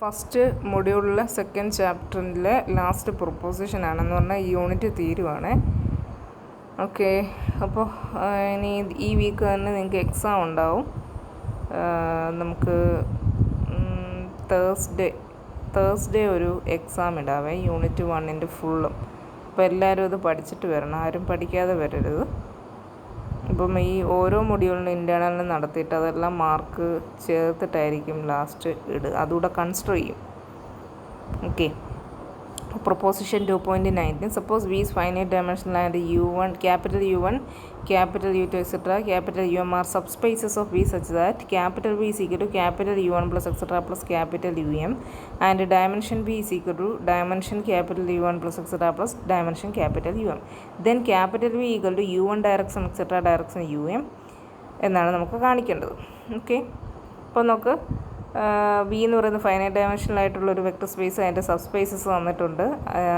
First മൊഡ്യൂളിലെ second ചാപ്റ്ററിലെ last proposition ആണെന്ന് പറഞ്ഞാൽ ഈ യൂണിറ്റ് തീരുവാണ്. ഓക്കെ, അപ്പോൾ ഇനി ഈ വീക്ക് തന്നെ നിങ്ങൾക്ക് എക്സാം ഉണ്ടാവും. നമുക്ക് തേഴ്സ്ഡേ ഒരു എക്സാം ഇടാവേ, യൂണിറ്റ് 1 ഫുള്ളും. അപ്പോൾ എല്ലാവരും അത് പഠിച്ചിട്ട് വരണം, ആരും പഠിക്കാതെ വരരുത്. ഇപ്പം ഈ ഓരോ മൊഡ്യൂളിനും ഇൻറ്റേർണലിന് നടത്തിയിട്ട് അതെല്ലാം മാർക്ക് ചേർത്തിട്ടായിരിക്കും ലാസ്റ്റ് ഇടുക, അതുകൂടെ കൺസിഡർ ചെയ്യും. Okay, proposition 2.19 suppose V is finite dimensional and U1 capital U1 capital U2 etc capital UM are subspaces of V such that capital V is equal to capital U1 plus etc plus capital UM and dimension V is equal to dimension capital U1 plus etc plus dimension capital UM, then capital V equal to U1 direction etc direction UM എന്നാണ് നമുക്ക് കാണിക്കേണ്ടത്. Okay, അപ്പോൾ നമുക്ക് V എന്ന് പറയുന്നത് finite ഡയമെൻഷനിലായിട്ടുള്ളൊരു vector space, അതിൻ്റെ sub spaces തന്നിട്ടുണ്ട്.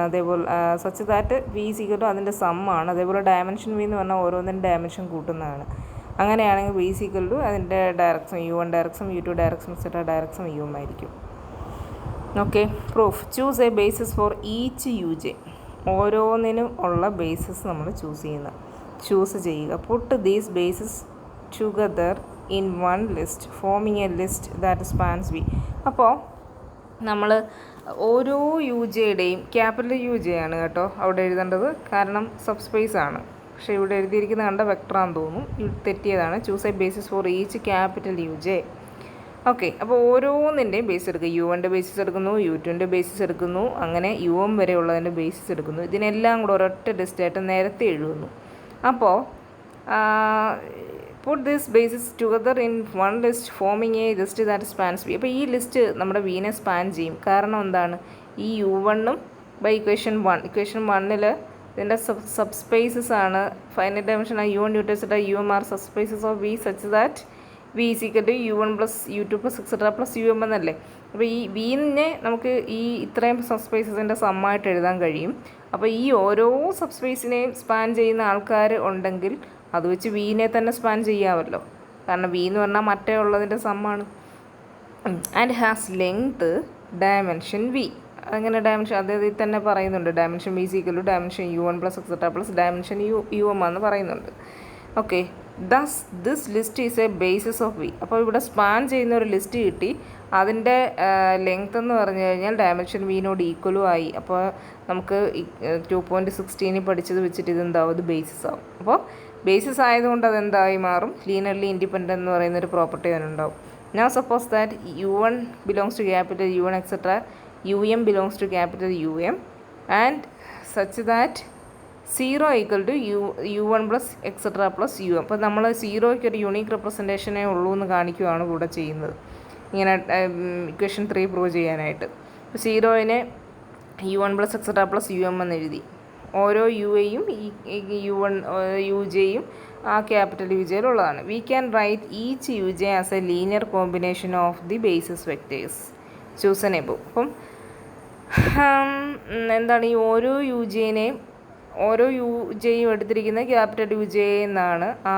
അതേപോലെ such that V equal to അതിൻ്റെ സമ്മാണ്. അതേപോലെ ഡയമെൻഷൻ വി എന്ന് പറഞ്ഞാൽ ഓരോന്നിൻ്റെ ഡയമെൻഷൻ കൂട്ടുന്നതാണ്. അങ്ങനെയാണെങ്കിൽ വി ഈക്വൽ ടു അതിൻ്റെ direction U1 direction U2 direction etcetera direction UM ആയിരിക്കും. Okay, proof choose a basis for each UJ. ഓരോന്നിനും ഉള്ള ബേസിസ് നമ്മൾ ചൂസ് ചെയ്യുക. Puttu these basis together in one list forming a list that spans V. അപ്പോൾ നമ്മൾ ഓരോ UJയുടെയും capital UJ ആണ് കേട്ടോ അവിടെ എഴുതേണ്ടത്, കാരണം സബ് സ്പേസ് ആണ്. പക്ഷേ ഇവിടെ എഴുതിയിരിക്കുന്നത് കണ്ട വെക്ടറാന്ന് തോന്നുന്നു, തെറ്റിയതാണ്. Choose a basis for each capital UJ. Okay, അപ്പോൾ ഓരോന്നിൻ്റെയും ബേസ് എടുക്കുക. U1ൻ്റെ ബേസിസ് എടുക്കുന്നു, U2ൻ്റെ ബേസിസ് എടുക്കുന്നു, അങ്ങനെ UM വരെ ഉള്ളതിൻ്റെ ബേസിസ് എടുക്കുന്നു. ഇതിനെല്ലാം കൂടെ ഒരൊറ്റ ലിസ്റ്റായിട്ട് നേരത്തെ എഴുതുന്നു. അപ്പോൾ put this basis together in one list forming a list that spans V. അപ്പോൾ ഈ ലിസ്റ്റ് നമ്മുടെ വീനെ സ്പാൻ ചെയ്യും. കാരണം എന്താണ്, ഈ U1ഉം ബൈ ഇക്വേഷൻ 1 ഇതിൻ്റെ സബ് സ്പേസസ് ആണ്. Finite dimension U1 U2 etc UM are subspaces of V such that V is equal to U1 plus U2 plus etc plus UM എന്നല്ലേ. അപ്പോൾ ഈ വീനെ നമുക്ക് ഈ ഇത്രയും സബ് സ്പേസസിൻ്റെ സമ്മായിട്ട് എഴുതാൻ കഴിയും. അപ്പോൾ ഈ ഓരോ സബ് സ്പേസിനെയും സ്പാൻ ചെയ്യുന്ന ആൾക്കാർ ഉണ്ടെങ്കിൽ അത് വെച്ച് വീനെ തന്നെ സ്പാൻ ചെയ്യാമല്ലോ, കാരണം വി എന്ന് പറഞ്ഞാൽ മറ്റേ ഉള്ളതിൻ്റെ സമ്മാണ്. And has length dimension V. അങ്ങനെ ഡയമെൻഷൻ അദ്ദേഹത്തിൽ തന്നെ പറയുന്നുണ്ട്, dimension V is equal to dimension U1 plus et cetera plus dimension UM എന്ന് പറയുന്നുണ്ട്. Okay, thus this list is a basis of V. അപ്പോൾ ഇവിടെ സ്പാൻ ചെയ്യുന്ന ഒരു ലിസ്റ്റ് കിട്ടി, അതിൻ്റെ ലെങ്ത് എന്ന് പറഞ്ഞു കഴിഞ്ഞാൽ ഡയമെൻഷൻ വീനോട് ഈക്വലും ആയി. അപ്പോൾ നമുക്ക് 2.16 പഠിച്ചത് വെച്ചിട്ട് ഇതെന്താവും, ഇത് ബേസിസ് ആവും. അപ്പോൾ ബേസിസ് ആയതുകൊണ്ട് അതെന്തായി മാറും, ലീനിയർലി ഇൻഡിപെൻഡൻ്റ് എന്ന് പറയുന്നൊരു പ്രോപ്പർട്ടി അതിനുണ്ടാവും. Now suppose that U1 belongs to capital U1 etcetera UM belongs to capital UM and such that 0 equal to U1 plus et cetera plus UM. അപ്പോൾ നമ്മൾ 0യ്ക്ക് ഒരു യൂണീക്ക് റെപ്രസെൻറ്റേഷനേ ഉള്ളൂ എന്ന് കാണിക്കുകയാണ് കൂടെ ചെയ്യുന്നത്, ഇങ്ങനെ ഇക്വേഷൻ 3 പ്രൂവ് ചെയ്യാനായിട്ട്. 0നെ U1 plus et cetera plus UM എന്ന് എഴുതി. ഓരോ UAയും U1 UJയും ആ ക്യാപിറ്റൽ UJയിലുള്ളതാണ്. We can write each UJ as a linear combination of the basis vectors chosen above. അപ്പം എന്താണ്, ഈ ഓരോ UJയും എടുത്തിരിക്കുന്ന ക്യാപിറ്റൽ UJ എന്നാണ്. ആ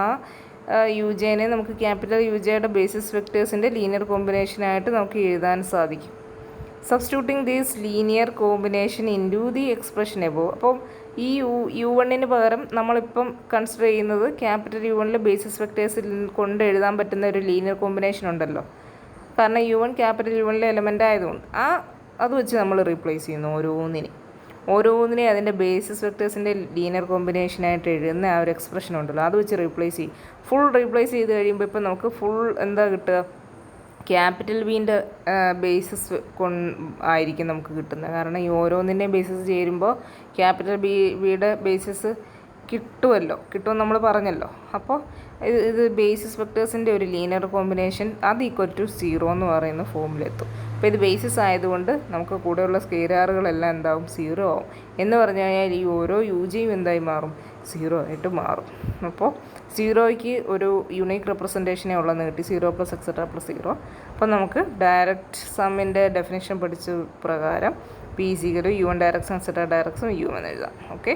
UJനെ നമുക്ക് ക്യാപിറ്റൽ UJയുടെ ബേസിസ് വെക്ടേഴ്സിൻ്റെ ലീനിയർ കോമ്പിനേഷനായിട്ട് നമുക്ക് എഴുതാൻ സാധിക്കും. Substituting these linear combination into the expression above. അപ്പം ഈ U1ന് പകരം നമ്മളിപ്പം കൺസിഡർ ചെയ്യുന്നത് ക്യാപിറ്റൽ U1ലെ ബേസിസ് വെക്ടേഴ്സിൽ കൊണ്ട് എഴുതാൻ പറ്റുന്ന ഒരു ലീനിയർ കോമ്പിനേഷൻ ഉണ്ടല്ലോ, കാരണം U1 ക്യാപിറ്റൽ U1ലെ എലമെൻ്റ് ആയതുകൊണ്ട് അത് വെച്ച് നമ്മൾ റീപ്ലേസ് ചെയ്യുന്നു. ഓരോന്നിനെ അതിൻ്റെ ബേസിസ് വെക്ടേഴ്സിൻ്റെ ലീനിയർ കോമ്പിനേഷനായിട്ട് എഴുതുന്ന ആ ഒരു എക്സ്പ്രഷൻ ഉണ്ടല്ലോ, അത് വെച്ച് റീപ്ലേസ് ചെയ്യും. ഫുൾ റീപ്ലേസ് ചെയ്ത് കഴിയുമ്പോൾ ഇപ്പം നമുക്ക് ഫുൾ എന്താ കിട്ടുക, ക്യാപിറ്റൽ വീൻ്റെ ബേസിസ് ആയിരിക്കും നമുക്ക് കിട്ടുന്നത്. കാരണം ഈ ഓരോന്നിൻ്റെയും ബേസിസ് ചേരുമ്പോൾ ക്യാപിറ്റൽ വിയുടെ ബേസിസ് കിട്ടുമെന്ന് നമ്മൾ പറഞ്ഞല്ലോ. അപ്പോൾ ഇത് ബേസിസ് വെക്ടേഴ്സിൻ്റെ ഒരു ലീനിയർ കോമ്പിനേഷൻ അത് ഈക്വൽ ടു 0 എന്ന് പറയുന്ന ഫോമിലെത്തും. അപ്പോൾ ഇത് ബേസിസ് ആയതുകൊണ്ട് നമുക്ക് കൂടെയുള്ള സ്കെയിലാറുകളെല്ലാം എന്താവും, 0 ആവും. എന്ന് പറഞ്ഞു കഴിഞ്ഞാൽ ഈ ഓരോ UJയും എന്തായി മാറും, 0 ആയിട്ട് മാറും. അപ്പോൾ 0യ്ക്ക് ഒരു യൂണീക്ക് റെപ്രസെൻറ്റേഷനേ ഉള്ളതെന്ന് കിട്ടി, 0 പ്ലസ് എക്സെട്രാ പ്ലസ് 0. അപ്പോൾ നമുക്ക് ഡയറക്റ്റ് സമ്മിൻ്റെ ഡെഫിനേഷൻ പഠിച്ച പ്രകാരം P equal to U1 direction etcetera direction UM എന്ന് എഴുതാം. ഓക്കെ.